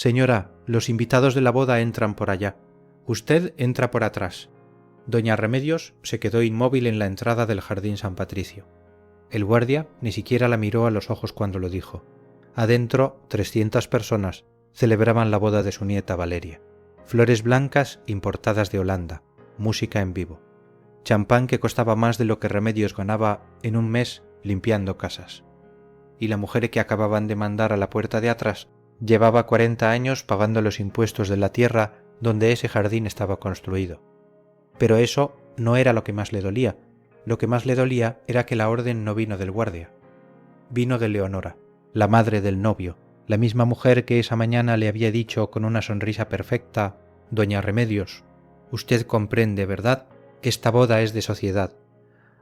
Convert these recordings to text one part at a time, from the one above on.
Señora, los invitados de la boda entran por allá. Usted entra por atrás. Doña Remedios se quedó inmóvil en la entrada del jardín San Patricio. El guardia ni siquiera la miró a los ojos cuando lo dijo. Adentro, 300 personas celebraban la boda de su nieta Valeria. Flores blancas importadas de Holanda, música en vivo. Champán que costaba más de lo que Remedios ganaba en un mes limpiando casas. Y la mujer que acababan de mandar a la puerta de atrás llevaba 40 años pagando los impuestos de la tierra donde ese jardín estaba construido. Pero eso no era lo que más le dolía. Lo que más le dolía era que la orden no vino del guardia. Vino de Leonora, la madre del novio, la misma mujer que esa mañana le había dicho con una sonrisa perfecta: Doña Remedios, usted comprende, ¿verdad?, que esta boda es de sociedad.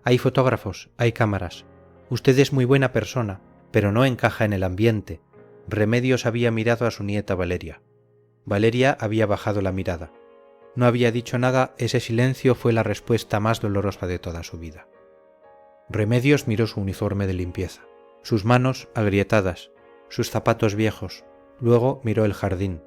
Hay fotógrafos, hay cámaras. Usted es muy buena persona, pero no encaja en el ambiente. Remedios había mirado a su nieta Valeria. Valeria había bajado la mirada. No había dicho nada, ese silencio fue la respuesta más dolorosa de toda su vida. Remedios miró su uniforme de limpieza, sus manos agrietadas, sus zapatos viejos, luego miró el jardín,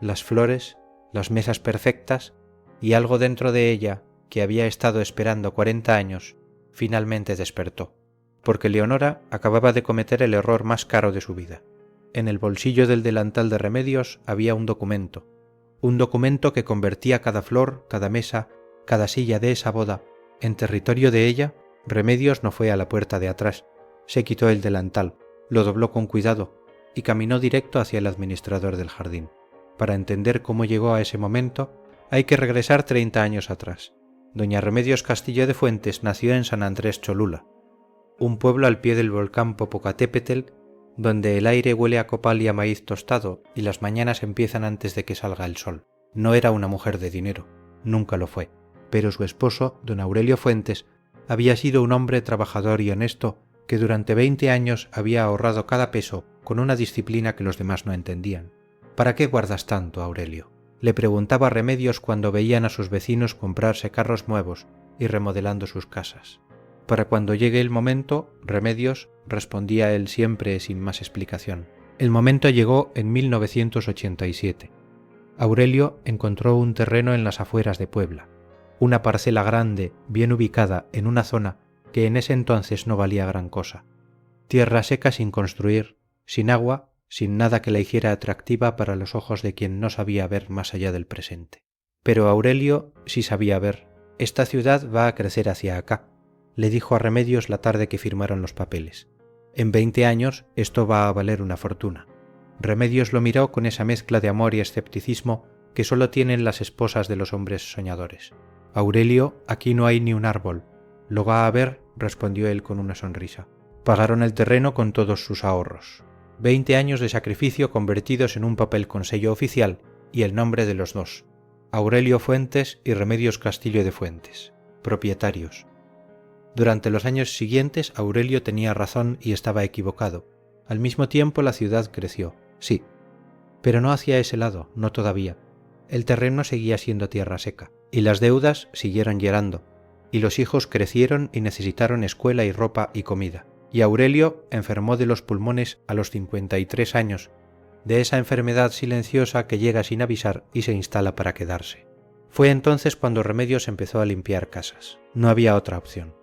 las flores, las mesas perfectas y algo dentro de ella, que había estado esperando 40 años, finalmente despertó, porque Leonora acababa de cometer el error más caro de su vida. En el bolsillo del delantal de Remedios había un documento que convertía cada flor, cada mesa, cada silla de esa boda en territorio de ella. Remedios no fue a la puerta de atrás, se quitó el delantal, lo dobló con cuidado y caminó directo hacia el administrador del jardín. Para entender cómo llegó a ese momento, hay que regresar 30 años atrás. Doña Remedios Castillo de Fuentes nació en San Andrés Cholula, un pueblo al pie del volcán Popocatépetl, donde el aire huele a copal y a maíz tostado y las mañanas empiezan antes de que salga el sol. No era una mujer de dinero, nunca lo fue, pero su esposo, don Aurelio Fuentes, había sido un hombre trabajador y honesto que durante 20 años había ahorrado cada peso con una disciplina que los demás no entendían. ¿Para qué guardas tanto, Aurelio?, le preguntaba Remedios cuando veían a sus vecinos comprarse carros nuevos y remodelando sus casas. Para cuando llegue el momento, Remedios, respondía él siempre sin más explicación. El momento llegó en 1987. Aurelio encontró un terreno en las afueras de Puebla, una parcela grande, bien ubicada en una zona que en ese entonces no valía gran cosa. Tierra seca sin construir, sin agua, sin nada que la hiciera atractiva para los ojos de quien no sabía ver más allá del presente. Pero Aurelio sí sabía ver. Esta ciudad va a crecer hacia acá, le dijo a Remedios la tarde que firmaron los papeles. En 20 años esto va a valer una fortuna. Remedios lo miró con esa mezcla de amor y escepticismo que solo tienen las esposas de los hombres soñadores. Aurelio, aquí no hay ni un árbol. Lo va a ver, respondió él con una sonrisa. Pagaron el terreno con todos sus ahorros. 20 años de sacrificio convertidos en un papel con sello oficial y el nombre de los dos, Aurelio Fuentes y Remedios Castillo de Fuentes, propietarios. Durante los años siguientes Aurelio tenía razón y estaba equivocado. Al mismo tiempo la ciudad creció, sí, pero no hacia ese lado, no todavía. El terreno seguía siendo tierra seca, y las deudas siguieron llegando, y los hijos crecieron y necesitaron escuela y ropa y comida. Y Aurelio enfermó de los pulmones a los 53 años, de esa enfermedad silenciosa que llega sin avisar y se instala para quedarse. Fue entonces cuando Remedios empezó a limpiar casas. No había otra opción.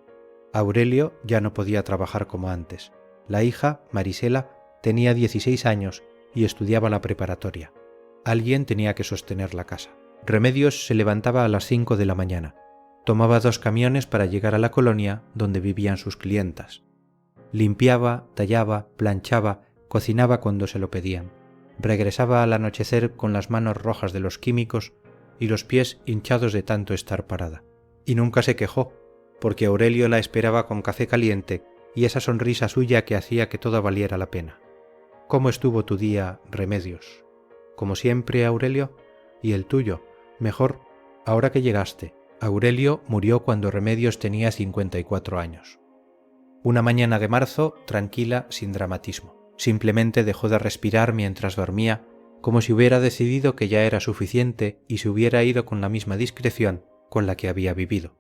Aurelio ya no podía trabajar como antes. La hija, Marisela, tenía 16 años y estudiaba la preparatoria. Alguien tenía que sostener la casa. Remedios se levantaba a las 5 de la mañana. Tomaba 2 camiones para llegar a la colonia donde vivían sus clientas. Limpiaba, tallaba, planchaba, cocinaba cuando se lo pedían. Regresaba al anochecer con las manos rojas de los químicos y los pies hinchados de tanto estar parada. Y nunca se quejó, porque Aurelio la esperaba con café caliente y esa sonrisa suya que hacía que todo valiera la pena. ¿Cómo estuvo tu día, Remedios? Como siempre, Aurelio. ¿Y el tuyo? Mejor, ahora que llegaste. Aurelio murió cuando Remedios tenía 54 años. Una mañana de marzo, tranquila, sin dramatismo. Simplemente dejó de respirar mientras dormía, como si hubiera decidido que ya era suficiente y se hubiera ido con la misma discreción con la que había vivido.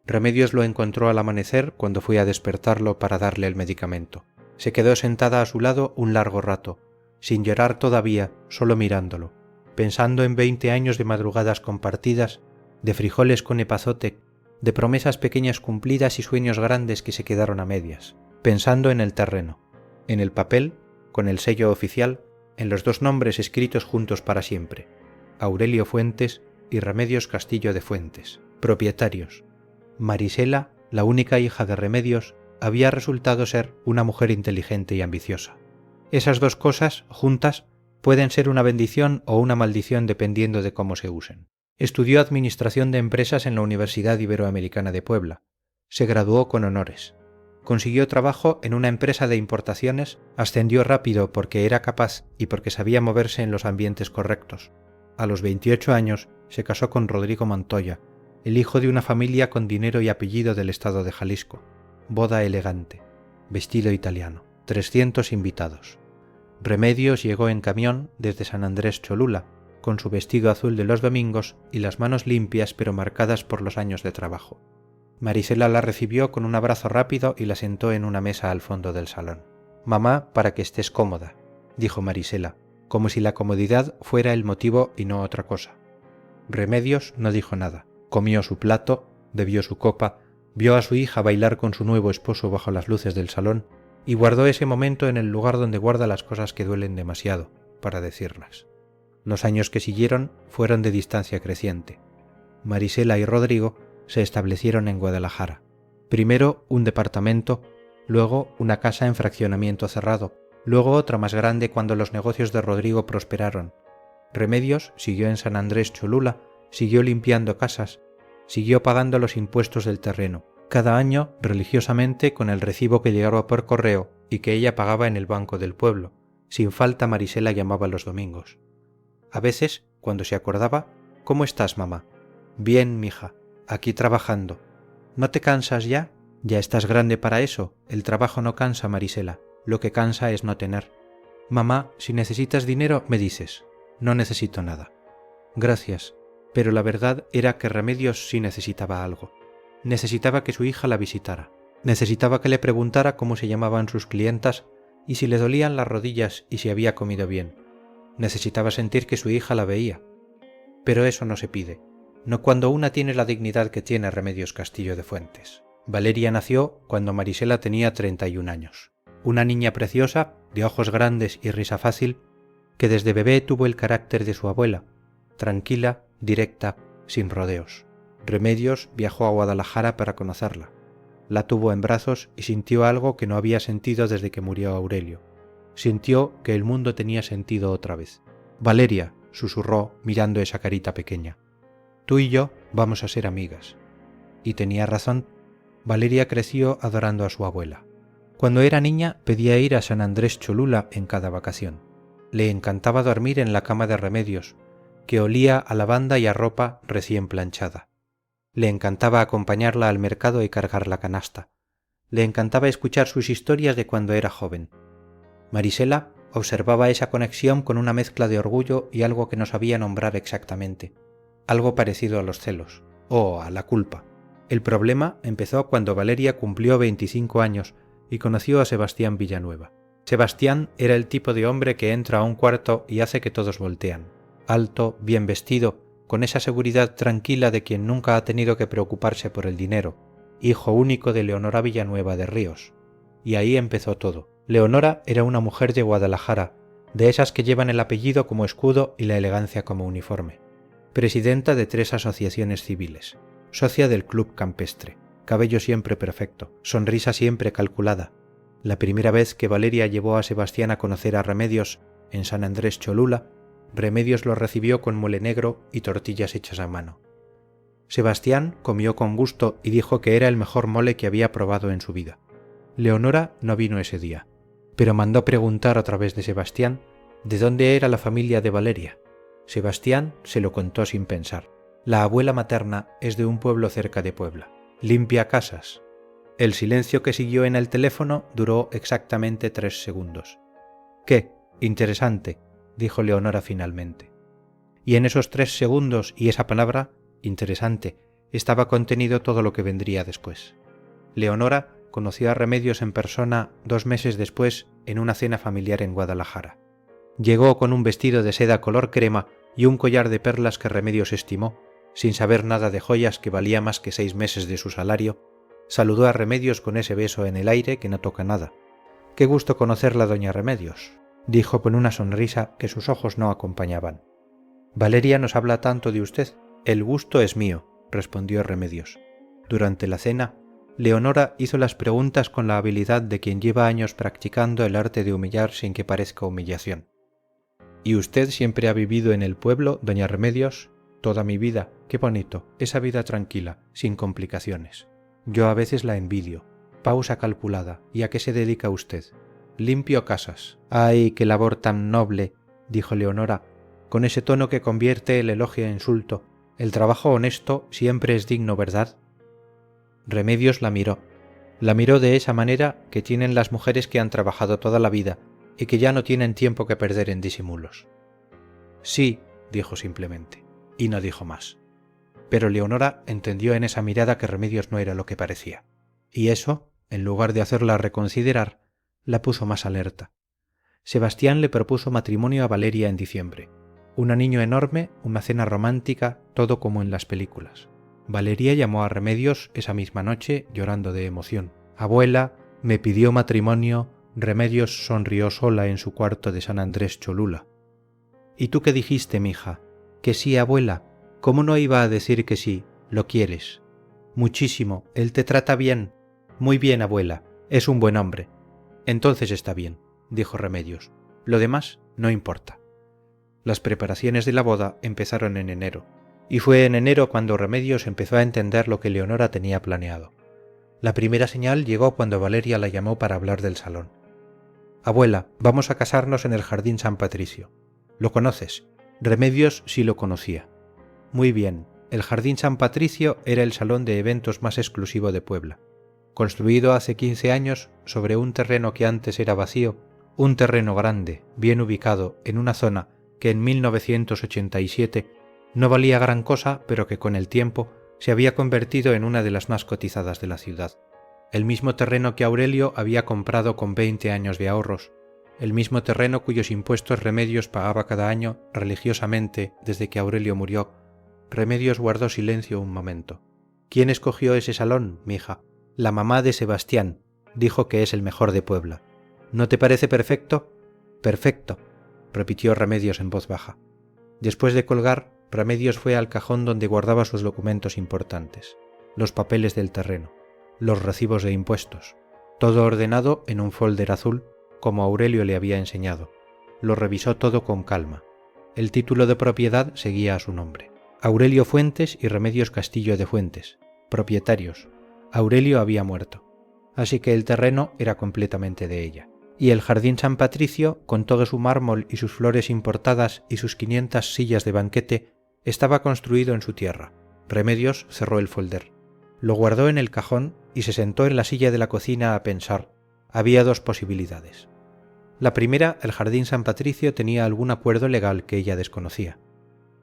Remedios lo encontró al amanecer cuando fue a despertarlo para darle el medicamento. Se quedó sentada a su lado un largo rato, sin llorar todavía, solo mirándolo, pensando en 20 años de madrugadas compartidas, de frijoles con epazote, de promesas pequeñas cumplidas y sueños grandes que se quedaron a medias, pensando en el terreno, en el papel, con el sello oficial, en los 2 nombres escritos juntos para siempre, Aurelio Fuentes y Remedios Castillo de Fuentes, propietarios. Marisela, la única hija de Remedios, había resultado ser una mujer inteligente y ambiciosa. Esas 2 cosas, juntas, pueden ser una bendición o una maldición dependiendo de cómo se usen. Estudió Administración de Empresas en la Universidad Iberoamericana de Puebla. Se graduó con honores. Consiguió trabajo en una empresa de importaciones, ascendió rápido porque era capaz y porque sabía moverse en los ambientes correctos. A los 28 años se casó con Rodrigo Montoya, el hijo de una familia con dinero y apellido del estado de Jalisco. Boda elegante, vestido italiano, 300 invitados. Remedios llegó en camión desde San Andrés Cholula, con su vestido azul de los domingos y las manos limpias pero marcadas por los años de trabajo. Marisela la recibió con un abrazo rápido y la sentó en una mesa al fondo del salón. «Mamá, para que estés cómoda», dijo Marisela, como si la comodidad fuera el motivo y no otra cosa. Remedios no dijo nada. Comió su plato, bebió su copa, vio a su hija bailar con su nuevo esposo bajo las luces del salón y guardó ese momento en el lugar donde guarda las cosas que duelen demasiado, para decirlas. Los años que siguieron fueron de distancia creciente. Marisela y Rodrigo se establecieron en Guadalajara. Primero un departamento, luego una casa en fraccionamiento cerrado, luego otra más grande cuando los negocios de Rodrigo prosperaron. Remedios siguió en San Andrés Cholula, siguió limpiando casas, siguió pagando los impuestos del terreno, cada año religiosamente con el recibo que llegaba por correo y que ella pagaba en el banco del pueblo. Sin falta Marisela llamaba los domingos. A veces, cuando se acordaba, «¿Cómo estás, mamá?» «Bien, mija, aquí trabajando». «¿No te cansas ya?» «Ya estás grande para eso. El trabajo no cansa, Marisela. Lo que cansa es no tener». «Mamá, si necesitas dinero, me dices». «No necesito nada». «Gracias». Pero la verdad era que Remedios sí necesitaba algo. Necesitaba que su hija la visitara. Necesitaba que le preguntara cómo se llamaban sus clientas y si le dolían las rodillas y si había comido bien. Necesitaba sentir que su hija la veía. Pero eso no se pide, no cuando una tiene la dignidad que tiene Remedios Castillo de Fuentes. Valeria nació cuando Marisela tenía 31 años. Una niña preciosa, de ojos grandes y risa fácil, que desde bebé tuvo el carácter de su abuela, tranquila, directa, sin rodeos. Remedios viajó a Guadalajara para conocerla. La tuvo en brazos y sintió algo que no había sentido desde que murió Aurelio. Sintió que el mundo tenía sentido otra vez. «Valeria», susurró mirando esa carita pequeña, «tú y yo vamos a ser amigas». Y tenía razón. Valeria creció adorando a su abuela. Cuando era niña pedía ir a San Andrés Cholula en cada vacación. Le encantaba dormir en la cama de Remedios, que olía a lavanda y a ropa recién planchada. Le encantaba acompañarla al mercado y cargar la canasta. Le encantaba escuchar sus historias de cuando era joven. Marisela observaba esa conexión con una mezcla de orgullo y algo que no sabía nombrar exactamente, algo parecido a los celos, o a la culpa. El problema empezó cuando Valeria cumplió 25 años y conoció a Sebastián Villanueva. Sebastián era el tipo de hombre que entra a un cuarto y hace que todos voltean. Alto, bien vestido, con esa seguridad tranquila de quien nunca ha tenido que preocuparse por el dinero, hijo único de Leonora Villanueva de Ríos. Y ahí empezó todo. Leonora era una mujer de Guadalajara, de esas que llevan el apellido como escudo y la elegancia como uniforme. Presidenta de 3 asociaciones civiles, socia del Club Campestre, cabello siempre perfecto, sonrisa siempre calculada. La primera vez que Valeria llevó a Sebastián a conocer a Remedios en San Andrés Cholula, Remedios lo recibió con mole negro y tortillas hechas a mano. Sebastián comió con gusto y dijo que era el mejor mole que había probado en su vida. Leonora no vino ese día, pero mandó preguntar a través de Sebastián de dónde era la familia de Valeria. Sebastián se lo contó sin pensar. La abuela materna es de un pueblo cerca de Puebla. Limpia casas. El silencio que siguió en el teléfono duró exactamente 3 segundos. «¿Qué? Interesante», dijo Leonora finalmente. Y en esos 3 segundos y esa palabra, interesante, estaba contenido todo lo que vendría después. Leonora conoció a Remedios en persona 2 meses después en una cena familiar en Guadalajara. Llegó con un vestido de seda color crema y un collar de perlas que Remedios estimó, sin saber nada de joyas que valía más que 6 meses de su salario. Saludó a Remedios con ese beso en el aire que no toca nada. «Qué gusto conocerla, doña Remedios», dijo con una sonrisa que sus ojos no acompañaban. «Valeria nos habla tanto de usted». «El gusto es mío», respondió Remedios. Durante la cena, Leonora hizo las preguntas con la habilidad de quien lleva años practicando el arte de humillar sin que parezca humillación. «¿Y usted siempre ha vivido en el pueblo, doña Remedios?» «Toda mi vida. Qué bonito. Esa vida tranquila, sin complicaciones. Yo a veces la envidio. Pausa calculada. ¿Y a qué se dedica usted?» «Limpio casas». «¡Ay, qué labor tan noble!», dijo Leonora, con ese tono que convierte el elogio en insulto. «El trabajo honesto siempre es digno, ¿verdad?». Remedios la miró. La miró de esa manera que tienen las mujeres que han trabajado toda la vida y que ya no tienen tiempo que perder en disimulos. «Sí», dijo simplemente, y no dijo más. Pero Leonora entendió en esa mirada que Remedios no era lo que parecía, y eso, en lugar de hacerla reconsiderar, la puso más alerta. Sebastián le propuso matrimonio a Valeria en diciembre. Un niño enorme, una cena romántica, todo como en las películas. Valeria llamó a Remedios esa misma noche llorando de emoción. «Abuela, me pidió matrimonio». Remedios sonrió sola en su cuarto de San Andrés Cholula. «¿Y tú qué dijiste, mija?» «Que sí, abuela. ¿Cómo no iba a decir que sí? Lo quieres». «Muchísimo. Él te trata bien». «Muy bien, abuela. Es un buen hombre». «Entonces está bien», dijo Remedios. «Lo demás no importa». Las preparaciones de la boda empezaron en enero, y fue en enero cuando Remedios empezó a entender lo que Leonora tenía planeado. La primera señal llegó cuando Valeria la llamó para hablar del salón. «Abuela, vamos a casarnos en el Jardín San Patricio. ¿Lo conoces?» Remedios sí lo conocía. «Muy bien. El Jardín San Patricio era el salón de eventos más exclusivo de Puebla. Construido hace 15 años sobre un terreno que antes era vacío, un terreno grande, bien ubicado, en una zona que en 1987 no valía gran cosa, pero que con el tiempo se había convertido en una de las más cotizadas de la ciudad. El mismo terreno que Aurelio había comprado con 20 años de ahorros, el mismo terreno cuyos impuestos Remedios pagaba cada año religiosamente desde que Aurelio murió. Remedios guardó silencio un momento. «¿Quién escogió ese salón, mija?» «La mamá de Sebastián. Dijo que es el mejor de Puebla». «¿No te parece perfecto?» «Perfecto», repitió Remedios en voz baja. Después de colgar, Remedios fue al cajón donde guardaba sus documentos importantes, los papeles del terreno, los recibos de impuestos, todo ordenado en un folder azul, como Aurelio le había enseñado. Lo revisó todo con calma. El título de propiedad seguía a su nombre. Aurelio Fuentes y Remedios Castillo de Fuentes, propietarios. Aurelio había muerto, así que el terreno era completamente de ella. Y el Jardín San Patricio, con todo su mármol y sus flores importadas y sus 500 sillas de banquete, estaba construido en su tierra. Remedios cerró el folder. Lo guardó en el cajón y se sentó en la silla de la cocina a pensar. Había dos posibilidades. La primera, el Jardín San Patricio tenía algún acuerdo legal que ella desconocía.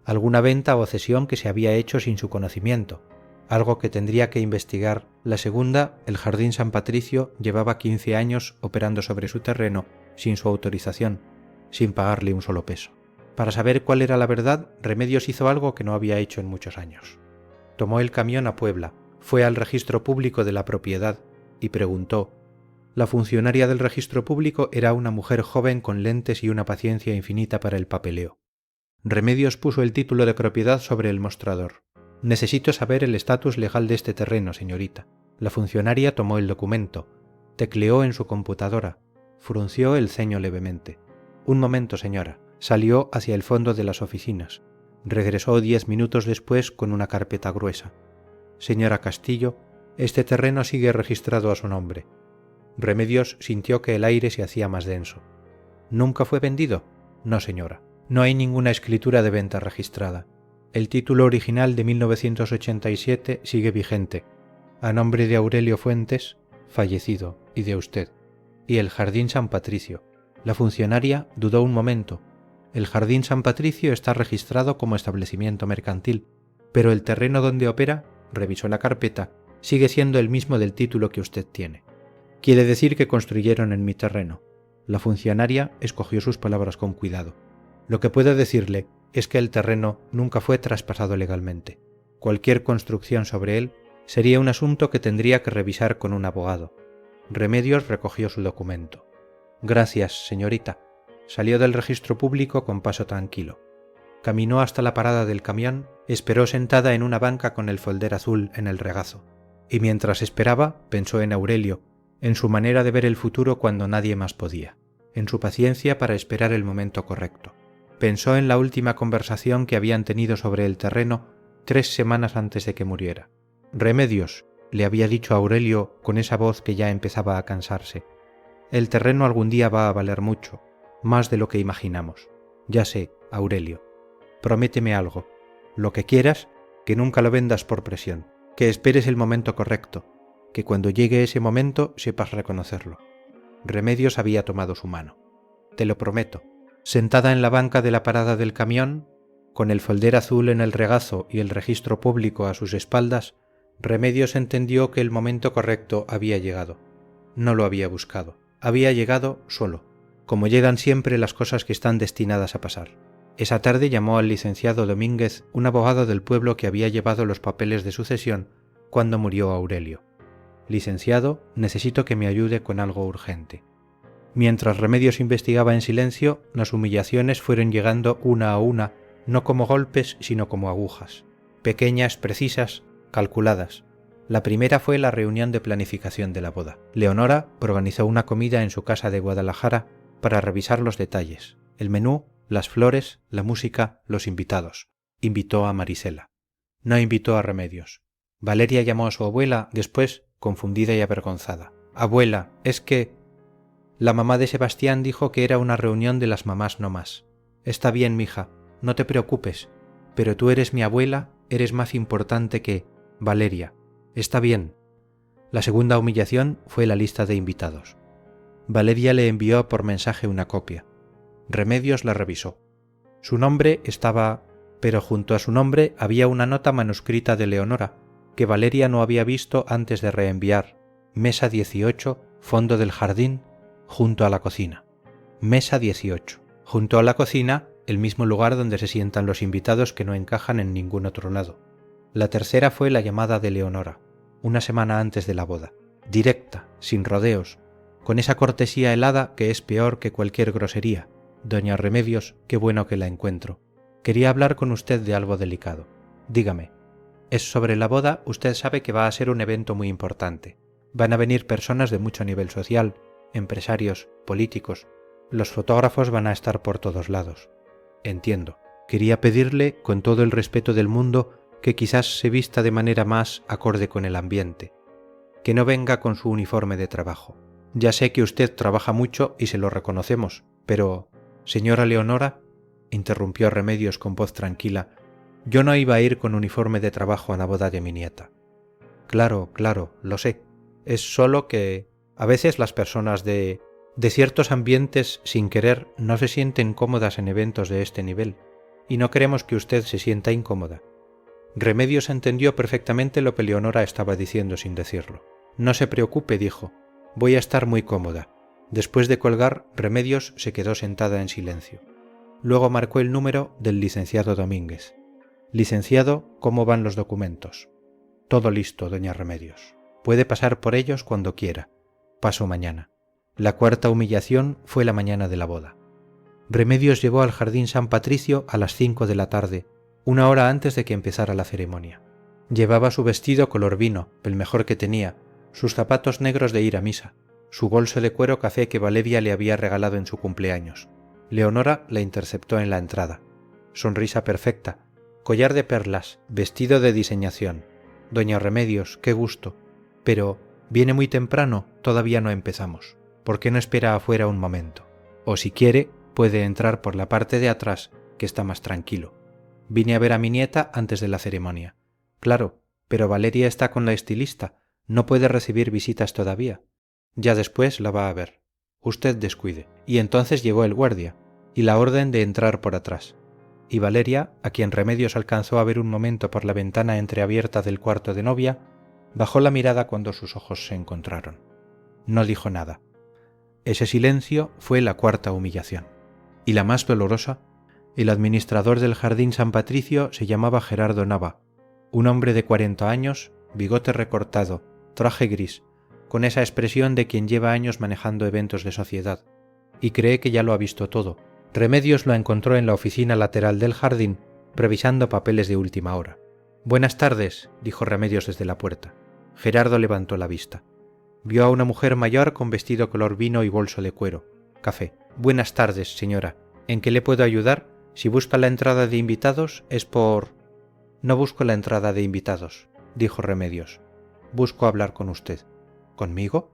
Alguna venta o cesión que se había hecho sin su conocimiento, algo que tendría que investigar. La segunda, el Jardín San Patricio llevaba 15 años operando sobre su terreno sin su autorización, sin pagarle un solo peso. Para saber cuál era la verdad, Remedios hizo algo que no había hecho en muchos años. Tomó el camión a Puebla, fue al registro público de la propiedad y preguntó. La funcionaria del registro público era una mujer joven con lentes y una paciencia infinita para el papeleo. Remedios puso el título de propiedad sobre el mostrador. «Necesito saber el estatus legal de este terreno, señorita». La funcionaria tomó el documento, tecleó en su computadora, frunció el ceño levemente. «Un momento, señora». Salió hacia el fondo de las oficinas. Regresó 10 minutos después con una carpeta gruesa. «Señora Castillo, este terreno sigue registrado a su nombre». Remedios sintió que el aire se hacía más denso. «¿Nunca fue vendido?» «No, señora. No hay ninguna escritura de venta registrada. El título original de 1987 sigue vigente, a nombre de Aurelio Fuentes, fallecido, y de usted. Y el Jardín San Patricio». La funcionaria dudó un momento. «El Jardín San Patricio está registrado como establecimiento mercantil, pero el terreno donde opera», revisó la carpeta, «sigue siendo el mismo del título que usted tiene». «Quiere decir que construyeron en mi terreno». La funcionaria escogió sus palabras con cuidado. Lo que puedo decirle es que el terreno nunca fue traspasado legalmente. Cualquier construcción sobre él sería un asunto que tendría que revisar con un abogado. Remedios recogió su documento. Gracias, señorita. Salió del registro público con paso tranquilo. Caminó hasta la parada del camión, esperó sentada en una banca con el folder azul en el regazo. Y mientras esperaba, pensó en Aurelio, en su manera de ver el futuro cuando nadie más podía, en su paciencia para esperar el momento correcto. Pensó en la última conversación que habían tenido sobre el terreno 3 semanas antes de que muriera. Remedios, le había dicho a Aurelio con esa voz que ya empezaba a cansarse. El terreno algún día va a valer mucho, más de lo que imaginamos. Ya sé, Aurelio. Prométeme algo. Lo que quieras, que nunca lo vendas por presión, que esperes el momento correcto, que cuando llegue ese momento sepas reconocerlo. Remedios había tomado su mano. Te lo prometo. Sentada en la banca de la parada del camión, con el folder azul en el regazo y el registro público a sus espaldas, Remedios entendió que el momento correcto había llegado. No lo había buscado. Había llegado solo, como llegan siempre las cosas que están destinadas a pasar. Esa tarde llamó al licenciado Domínguez, un abogado del pueblo que había llevado los papeles de sucesión cuando murió Aurelio. Licenciado, necesito que me ayude con algo urgente. Mientras Remedios investigaba en silencio, las humillaciones fueron llegando una a una, no como golpes, sino como agujas. Pequeñas, precisas, calculadas. La primera fue la reunión de planificación de la boda. Leonora organizó una comida en su casa de Guadalajara para revisar los detalles, el menú, las flores, la música, los invitados. Invitó a Marisela. No invitó a Remedios. Valeria llamó a su abuela después, confundida y avergonzada. Abuela, es que... La mamá de Sebastián dijo que era una reunión de las mamás no más. Está bien, mija, no te preocupes, pero tú eres mi abuela, eres más importante que... Valeria. Está bien. La segunda humillación fue la lista de invitados. Valeria le envió por mensaje una copia. Remedios la revisó. Su nombre estaba... pero junto a su nombre había una nota manuscrita de Leonora, que Valeria no había visto antes de reenviar. Mesa 18, fondo del jardín, junto a la cocina. Mesa 18. Junto a la cocina, el mismo lugar donde se sientan los invitados que no encajan en ningún otro lado. La tercera fue la llamada de Leonora, una semana antes de la boda. Directa, sin rodeos, con esa cortesía helada que es peor que cualquier grosería. Doña Remedios, qué bueno que la encuentro. Quería hablar con usted de algo delicado. Dígame. Es sobre la boda, usted sabe que va a ser un evento muy importante. Van a venir personas de mucho nivel social, empresarios, políticos. Los fotógrafos van a estar por todos lados. Entiendo. Quería pedirle, con todo el respeto del mundo, que quizás se vista de manera más acorde con el ambiente. Que no venga con su uniforme de trabajo. Ya sé que usted trabaja mucho y se lo reconocemos, pero... Señora Leonora, interrumpió Remedios con voz tranquila, yo no iba a ir con uniforme de trabajo a la boda de mi nieta. Claro, lo sé. Es solo que... A veces las personas de ciertos ambientes, sin querer, no se sienten cómodas en eventos de este nivel, y no queremos que usted se sienta incómoda. Remedios entendió perfectamente lo que Leonora estaba diciendo sin decirlo. No se preocupe, dijo. Voy a estar muy cómoda. Después de colgar, Remedios se quedó sentada en silencio. Luego marcó el número del licenciado Domínguez. Licenciado, ¿cómo van los documentos? Todo listo, doña Remedios. Puede pasar por ellos cuando quiera. Paso mañana. La cuarta humillación fue la mañana de la boda. Remedios llegó al Jardín San Patricio a las 5 de la tarde, una hora antes de que empezara la ceremonia. Llevaba su vestido color vino, el mejor que tenía, sus zapatos negros de ir a misa, su bolso de cuero café que Valeria le había regalado en su cumpleaños. Leonora la interceptó en la entrada. Sonrisa perfecta, collar de perlas, vestido de diseñación. Doña Remedios, qué gusto. Pero, viene muy temprano, todavía no empezamos. ¿Por qué no espera afuera un momento? O si quiere, puede entrar por la parte de atrás, que está más tranquilo. Vine a ver a mi nieta antes de la ceremonia. Claro, pero Valeria está con la estilista, no puede recibir visitas todavía. Ya después la va a ver. Usted descuide. Y entonces llegó el guardia, y la orden de entrar por atrás. Y Valeria, a quien Remedios alcanzó a ver un momento por la ventana entreabierta del cuarto de novia, bajó la mirada cuando sus ojos se encontraron. No dijo nada. Ese silencio fue la cuarta humillación. Y la más dolorosa, el administrador del Jardín San Patricio se llamaba Gerardo Nava, un hombre de 40 años, bigote recortado, traje gris, con esa expresión de quien lleva años manejando eventos de sociedad, y cree que ya lo ha visto todo. Remedios lo encontró en la oficina lateral del jardín, revisando papeles de última hora. «Buenas tardes», dijo Remedios desde la puerta. Gerardo levantó la vista. Vio a una mujer mayor con vestido color vino y bolso de cuero. Café. «Buenas tardes, señora. ¿En qué le puedo ayudar? Si busca la entrada de invitados, es por...» «No busco la entrada de invitados», dijo Remedios. «Busco hablar con usted». «¿Conmigo?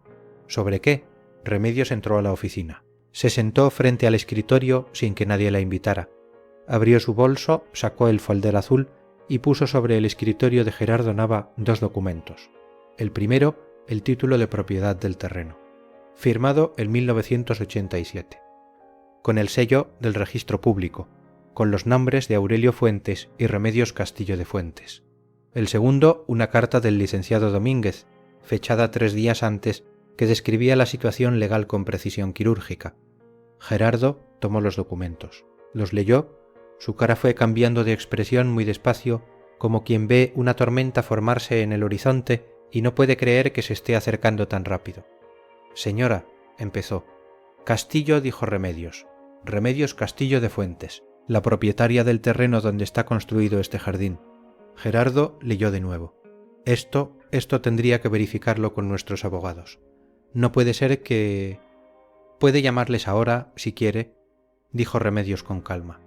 ¿Sobre qué?» Remedios entró a la oficina. Se sentó frente al escritorio sin que nadie la invitara. Abrió su bolso, sacó el folder azul y puso sobre el escritorio de Gerardo Nava 2 documentos. El primero, el título de propiedad del terreno, firmado en 1987, con el sello del registro público, con los nombres de Aurelio Fuentes y Remedios Castillo de Fuentes. El segundo, una carta del licenciado Domínguez, fechada 3 días antes, que describía la situación legal con precisión quirúrgica. Gerardo tomó los documentos, los leyó, su cara fue cambiando de expresión muy despacio, como quien ve una tormenta formarse en el horizonte y no puede creer que se esté acercando tan rápido. «Señora», empezó. «Castillo», dijo Remedios. «Remedios Castillo de Fuentes, la propietaria del terreno donde está construido este jardín». Gerardo leyó de nuevo. Esto tendría que verificarlo con nuestros abogados. No puede ser que... Puede llamarles ahora, si quiere, dijo Remedios con calma.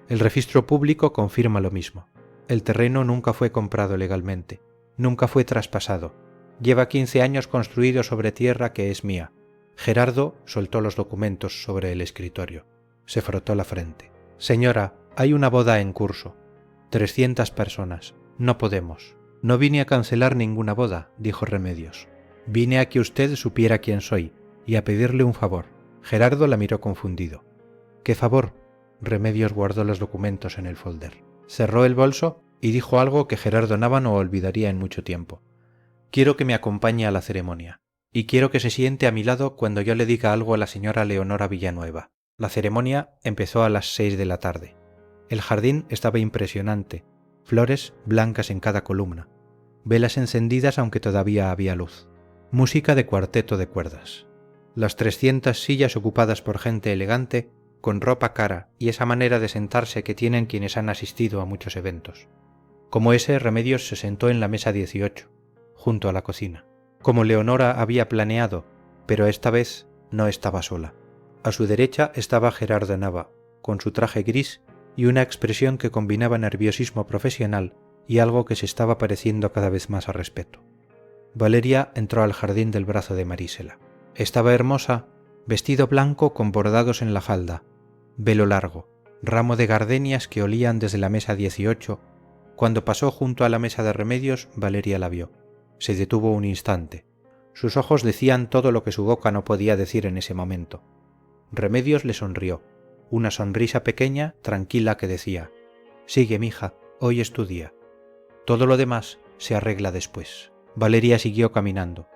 El registro público confirma lo mismo. El terreno nunca fue comprado legalmente, nunca fue traspasado. Lleva 15 años construido sobre tierra que es mía. Gerardo soltó los documentos sobre el escritorio. Se frotó la frente. «Señora, hay una boda en curso. 300 personas. No podemos». «No vine a cancelar ninguna boda», dijo Remedios. «Vine a que usted supiera quién soy y a pedirle un favor». Gerardo la miró confundido. «¿Qué favor?» Remedios guardó los documentos en el folder. Cerró el bolso y dijo algo que Gerardo Nava no olvidaría en mucho tiempo. «Quiero que me acompañe a la ceremonia, y quiero que se siente a mi lado cuando yo le diga algo a la señora Leonora Villanueva». La ceremonia empezó a las 6 de la tarde. El jardín estaba impresionante, flores blancas en cada columna, velas encendidas aunque todavía había luz, música de cuarteto de cuerdas, las 300 sillas ocupadas por gente elegante, con ropa cara y esa manera de sentarse que tienen quienes han asistido a muchos eventos. Como ese, Remedios se sentó en la mesa 18, junto a la cocina, como Leonora había planeado, pero esta vez no estaba sola. A su derecha estaba Gerardo Nava, con su traje gris y una expresión que combinaba nerviosismo profesional y algo que se estaba pareciendo cada vez más a respeto. Valeria entró al jardín del brazo de Marísela. Estaba hermosa, vestido blanco con bordados en la falda, velo largo, ramo de gardenias que olían desde la mesa 18. Cuando pasó junto a la mesa de Remedios, Valeria la vio. Se detuvo un instante. Sus ojos decían todo lo que su boca no podía decir en ese momento. Remedios le sonrió, una sonrisa pequeña, tranquila, que decía: «Sigue, mija, hoy es tu día. Todo lo demás se arregla después». Valeria siguió caminando.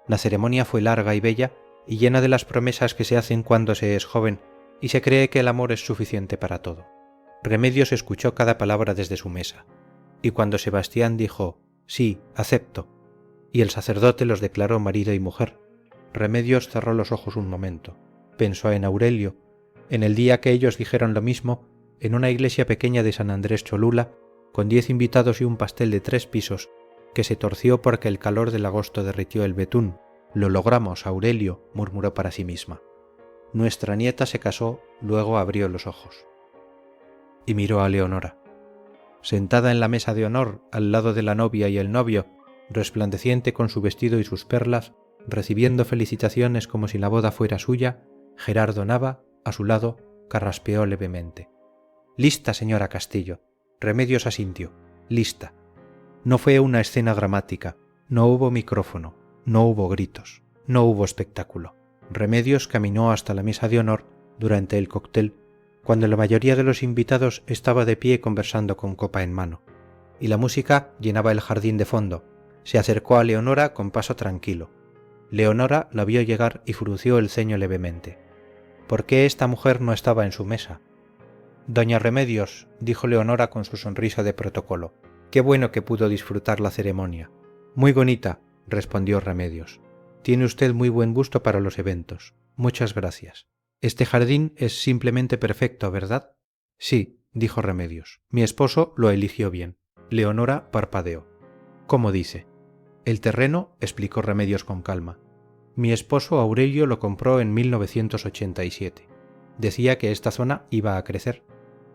La ceremonia fue larga y bella y llena de las promesas que se hacen cuando se es joven y se cree que el amor es suficiente para todo. Remedios escuchó cada palabra desde su mesa, y cuando Sebastián dijo «Sí, acepto», y el sacerdote los declaró marido y mujer, Remedios cerró los ojos un momento, pensó en Aurelio, en el día que ellos dijeron lo mismo, en una iglesia pequeña de San Andrés Cholula, con 10 invitados y un pastel de 3 pisos, que se torció porque el calor del agosto derritió el betún. «Lo logramos, Aurelio», murmuró para sí misma. Nuestra nieta se casó, luego abrió los ojos. Y miró a Leonora. Sentada en la mesa de honor, al lado de la novia y el novio, resplandeciente con su vestido y sus perlas, recibiendo felicitaciones como si la boda fuera suya, Gerardo Nava, a su lado, carraspeó levemente. «Lista, señora Castillo». Remedios asintió. «Lista». No fue una escena dramática, no hubo micrófono, no hubo gritos, no hubo espectáculo. Remedios caminó hasta la mesa de honor durante el cóctel, cuando la mayoría de los invitados estaba de pie conversando con copa en mano, y la música llenaba el jardín de fondo. Se acercó a Leonora con paso tranquilo. Leonora la vio llegar y frunció el ceño levemente. ¿Por qué esta mujer no estaba en su mesa? Doña Remedios, dijo Leonora con su sonrisa de protocolo, qué bueno que pudo disfrutar la ceremonia. Muy bonita, respondió Remedios. Tiene usted muy buen gusto para los eventos. Muchas gracias. Este jardín es simplemente perfecto, ¿verdad? Sí, dijo Remedios. Mi esposo lo eligió bien. Leonora parpadeó. ¿Cómo dice? El terreno, explicó Remedios con calma. Mi esposo Aurelio lo compró en 1987. Decía que esta zona iba a crecer.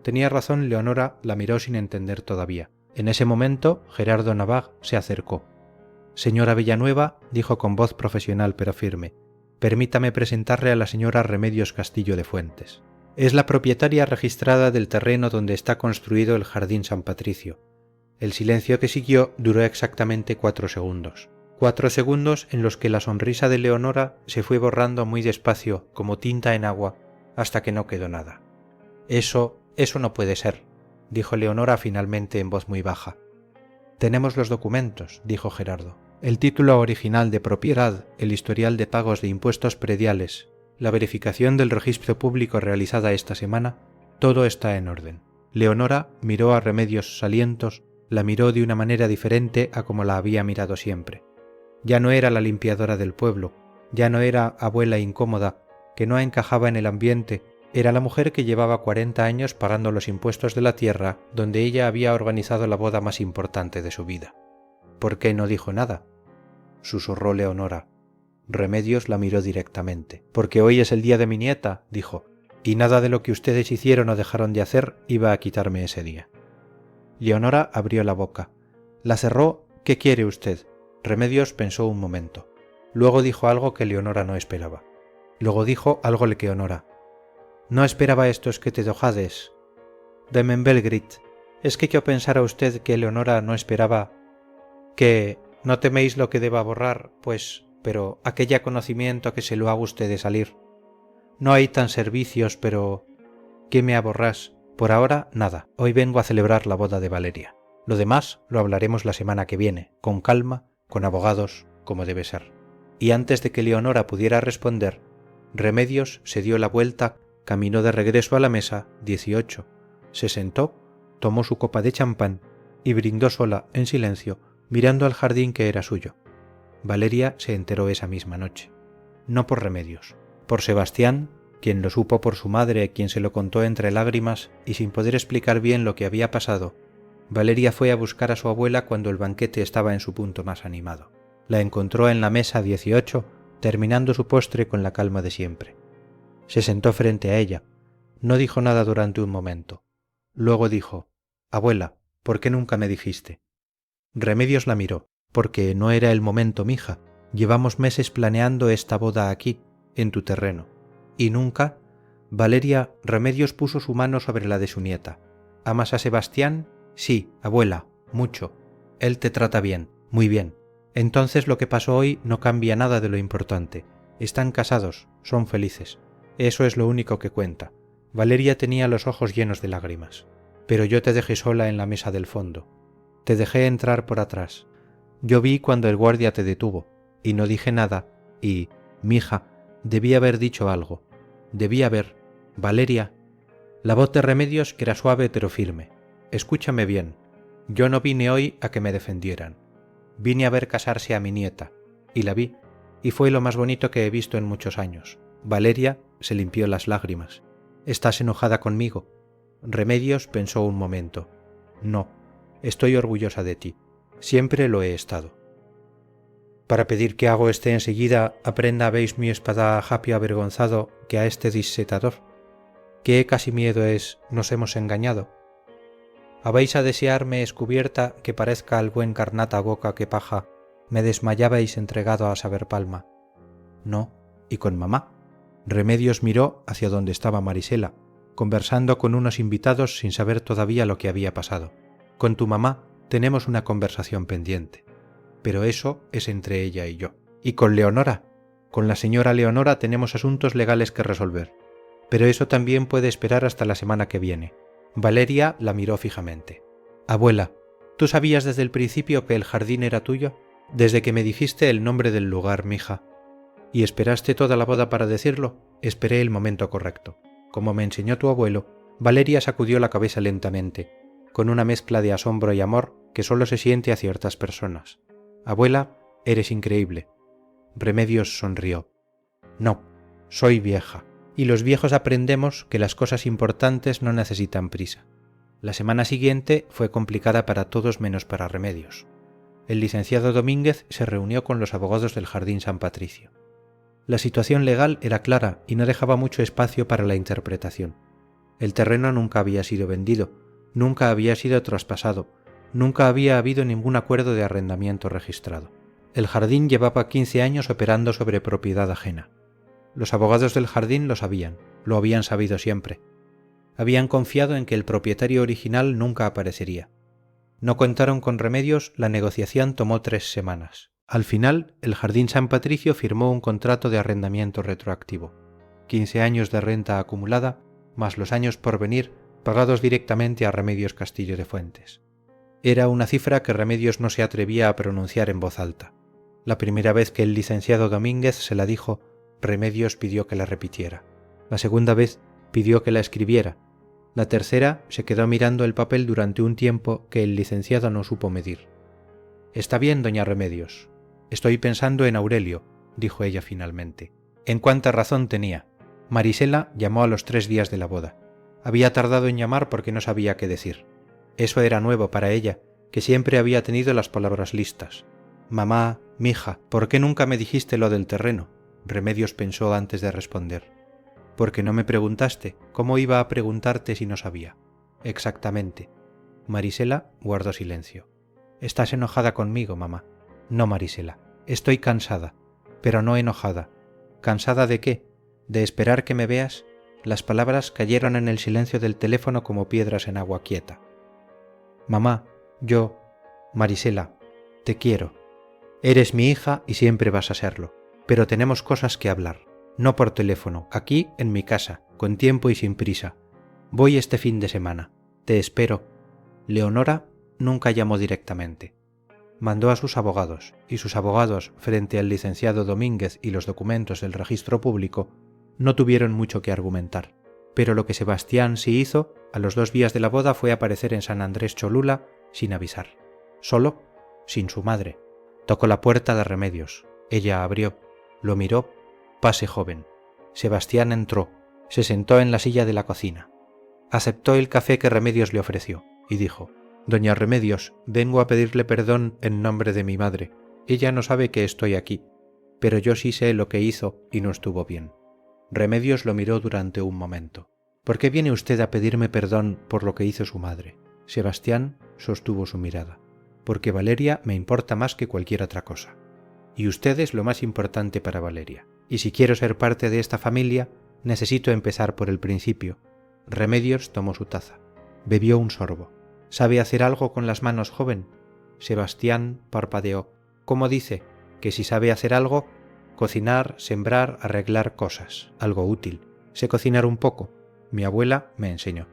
Tenía razón, Leonora la miró sin entender todavía. En ese momento, Gerardo Navag se acercó. Señora Villanueva, dijo con voz profesional pero firme, permítame presentarle a la señora Remedios Castillo de Fuentes. Es la propietaria registrada del terreno donde está construido el Jardín San Patricio. El silencio que siguió duró exactamente 4 segundos. 4 segundos en los que la sonrisa de Leonora se fue borrando muy despacio, como tinta en agua, hasta que no quedó nada. Eso no puede ser, dijo Leonora finalmente en voz muy baja. Tenemos los documentos, dijo Gerardo. El título original de propiedad, el historial de pagos de impuestos prediales, la verificación del registro público realizada esta semana, todo está en orden. Leonora miró a Remedios Salientos, la miró de una manera diferente a como la había mirado siempre. Ya no era la limpiadora del pueblo, ya no era abuela incómoda, que no encajaba en el ambiente, era la mujer que llevaba 40 años pagando los impuestos de la tierra donde ella había organizado la boda más importante de su vida. ¿Por qué no dijo nada?, susurró Leonora. Remedios la miró directamente. Porque hoy es el día de mi nieta, dijo, y nada de lo que ustedes hicieron o dejaron de hacer iba a quitarme ese día. Leonora abrió la boca. La cerró. ¿Qué quiere usted? Remedios pensó un momento. Luego dijo algo que Leonora no esperaba. Luego dijo algo que Leonora. No esperaba estos que te dojades. Demen Belgrit. ¿Es que yo pensara usted que Leonora no esperaba que no teméis lo que deba borrar, pues, pero aquella conocimiento que se lo haga usted de salir? No hay tan servicios, pero ¿qué me aborrás? Por ahora, nada. Hoy vengo a celebrar la boda de Valeria. Lo demás lo hablaremos la semana que viene, con calma, con abogados, como debe ser. Y antes de que Leonora pudiera responder, Remedios se dio la vuelta, caminó de regreso a la mesa 18, se sentó, tomó su copa de champán y brindó sola, en silencio, mirando al jardín que era suyo. Valeria se enteró esa misma noche. No por Remedios, por Sebastián, quien lo supo por su madre, quien se lo contó entre lágrimas y sin poder explicar bien lo que había pasado. Valeria fue a buscar a su abuela cuando el banquete estaba en su punto más animado. La encontró en la mesa 18, terminando su postre con la calma de siempre. Se sentó frente a ella. No dijo nada durante un momento. Luego dijo: «Abuela, ¿por qué nunca me dijiste?» Remedios la miró. «Porque no era el momento, mija. Llevamos meses planeando esta boda aquí, en tu terreno. Y nunca...» Valeria, Remedios puso su mano sobre la de su nieta. «¿Amas a Sebastián?» «Sí, abuela, mucho. Él te trata bien, muy bien. Entonces lo que pasó hoy no cambia nada de lo importante. Están casados, son felices. Eso es lo único que cuenta». Valeria tenía los ojos llenos de lágrimas. «Pero yo te dejé sola en la mesa del fondo. Te dejé entrar por atrás. Yo vi cuando el guardia te detuvo, y no dije nada, y, mija, debí haber dicho algo. Debí haber... Valeria...» La voz de Remedios era suave pero firme. «Escúchame bien. Yo no vine hoy a que me defendieran. Vine a ver casarse a mi nieta, y la vi, y fue lo más bonito que he visto en muchos años». Valeria se limpió las lágrimas. «¿Estás enojada conmigo?» Remedios pensó un momento. «No, estoy orgullosa de ti. Siempre lo he estado. Para pedir que hago este enseguida, aprenda habéis mi espada japio avergonzado que a este dissetador. Qué casi miedo es, nos hemos engañado. Habéis a desearme escubierta que parezca al buen carnata boca que paja, me desmayabais entregado a saber palma. No, y con mamá». Remedios miró hacia donde estaba Marisela, conversando con unos invitados sin saber todavía lo que había pasado. «Con tu mamá tenemos una conversación pendiente, pero eso es entre ella y yo. Y con Leonora, con la señora Leonora tenemos asuntos legales que resolver, pero eso también puede esperar hasta la semana que viene». Valeria la miró fijamente. «Abuela, ¿tú sabías desde el principio que el jardín era tuyo? Desde que me dijiste el nombre del lugar, mija. ¿Y esperaste toda la boda para decirlo? Esperé el momento correcto. Como me enseñó tu abuelo, Valeria sacudió la cabeza lentamente, con una mezcla de asombro y amor que solo se siente a ciertas personas. Abuela, eres increíble. Remedios sonrió. No, soy vieja, y los viejos aprendemos que las cosas importantes no necesitan prisa. La semana siguiente fue complicada para todos menos para Remedios. El licenciado Domínguez se reunió con los abogados del Jardín San Patricio. La situación legal era clara y no dejaba mucho espacio para la interpretación. El terreno nunca había sido vendido, nunca había sido traspasado, nunca había habido ningún acuerdo de arrendamiento registrado. El jardín llevaba 15 años operando sobre propiedad ajena. Los abogados del jardín lo sabían, lo habían sabido siempre. Habían confiado en que el propietario original nunca aparecería. No contaron con Remedios, la negociación tomó 3 semanas. Al final, el Jardín San Patricio firmó un contrato de arrendamiento retroactivo. 15 años de renta acumulada, más los años por venir, pagados directamente a Remedios Castillo de Fuentes. Era una cifra que Remedios no se atrevía a pronunciar en voz alta. La primera vez que el licenciado Domínguez se la dijo, Remedios pidió que la repitiera. La segunda vez pidió que la escribiera. La tercera se quedó mirando el papel durante un tiempo que el licenciado no supo medir. «Está bien, doña Remedios. Estoy pensando en Aurelio», dijo ella finalmente. En cuánta razón tenía. Marisela llamó a los 3 días de la boda. Había tardado en llamar porque no sabía qué decir. Eso era nuevo para ella, que siempre había tenido las palabras listas. «Mamá, mija, ¿por qué nunca me dijiste lo del terreno?», Remedios pensó antes de responder. «Porque no me preguntaste. ¿Cómo iba a preguntarte si no sabía?». «Exactamente». Marisela guardó silencio. «Estás enojada conmigo, mamá». «No, Marisela. Estoy cansada, pero no enojada». «¿Cansada de qué? ¿De esperar que me veas?». Las palabras cayeron en el silencio del teléfono como piedras en agua quieta. «Mamá, yo, Marisela, te quiero. Eres mi hija y siempre vas a serlo. Pero tenemos cosas que hablar. No por teléfono, aquí en mi casa, con tiempo y sin prisa. Voy este fin de semana. Te espero». Leonora nunca llamó directamente. Mandó a sus abogados, y sus abogados, frente al licenciado Domínguez y los documentos del registro público, no tuvieron mucho que argumentar. Pero lo que Sebastián sí hizo, a los 2 días de la boda, fue aparecer en San Andrés Cholula sin avisar. Solo, sin su madre. Tocó la puerta de Remedios. Ella abrió, lo miró. «Pase, joven». Sebastián entró, se sentó en la silla de la cocina. Aceptó el café que Remedios le ofreció y dijo: «Doña Remedios, vengo a pedirle perdón en nombre de mi madre. Ella no sabe que estoy aquí, pero yo sí sé lo que hizo y no estuvo bien». Remedios lo miró durante un momento. «¿Por qué viene usted a pedirme perdón por lo que hizo su madre?». Sebastián sostuvo su mirada. «Porque Valeria me importa más que cualquier otra cosa. Y usted es lo más importante para Valeria. Y si quiero ser parte de esta familia, necesito empezar por el principio». Remedios tomó su taza. Bebió un sorbo. «¿Sabe hacer algo con las manos, joven?». Sebastián parpadeó. «¿Cómo dice? ¿Que si sabe hacer algo?». «Cocinar, sembrar, arreglar cosas. Algo útil. Sé cocinar un poco. Mi abuela me enseñó».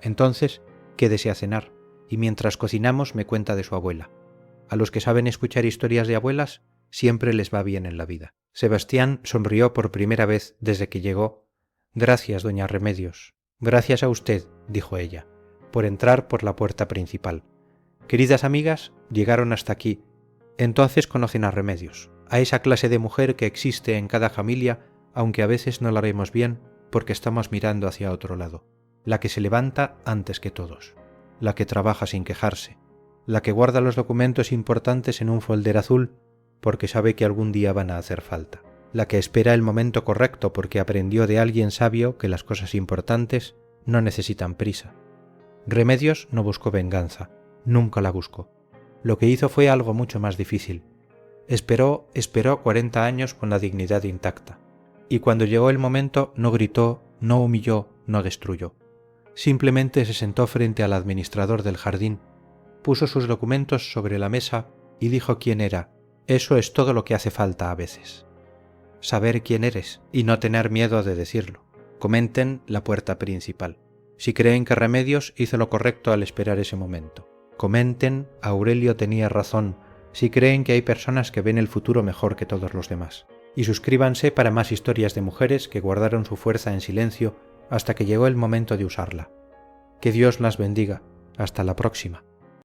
«Entonces, quédese a cenar, y mientras cocinamos me cuenta de su abuela. A los que saben escuchar historias de abuelas, siempre les va bien en la vida». Sebastián sonrió por primera vez desde que llegó. «Gracias, doña Remedios». «Gracias a usted», dijo ella, «por entrar por la puerta principal. Queridas amigas, llegaron hasta aquí. Entonces conocen a Remedios, a esa clase de mujer que existe en cada familia, aunque a veces no la vemos bien porque estamos mirando hacia otro lado. La que se levanta antes que todos, la que trabaja sin quejarse, la que guarda los documentos importantes en un folder azul porque sabe que algún día van a hacer falta, la que espera el momento correcto porque aprendió de alguien sabio que las cosas importantes no necesitan prisa». Remedios no buscó venganza, nunca la buscó. Lo que hizo fue algo mucho más difícil. Esperó 40 años con la dignidad intacta. Y cuando llegó el momento no gritó, no humilló, no destruyó. Simplemente se sentó frente al administrador del jardín, puso sus documentos sobre la mesa y dijo quién era. Eso es todo lo que hace falta a veces. Saber quién eres y no tener miedo de decirlo. Comenten la puerta principal. Si creen que Remedios hizo lo correcto al esperar ese momento. Comenten Aurelio tenía razón si creen que hay personas que ven el futuro mejor que todos los demás. y suscríbanse para más historias de mujeres que guardaron su fuerza en silencio hasta que llegó el momento de usarla. Que Dios las bendiga. Hasta la próxima.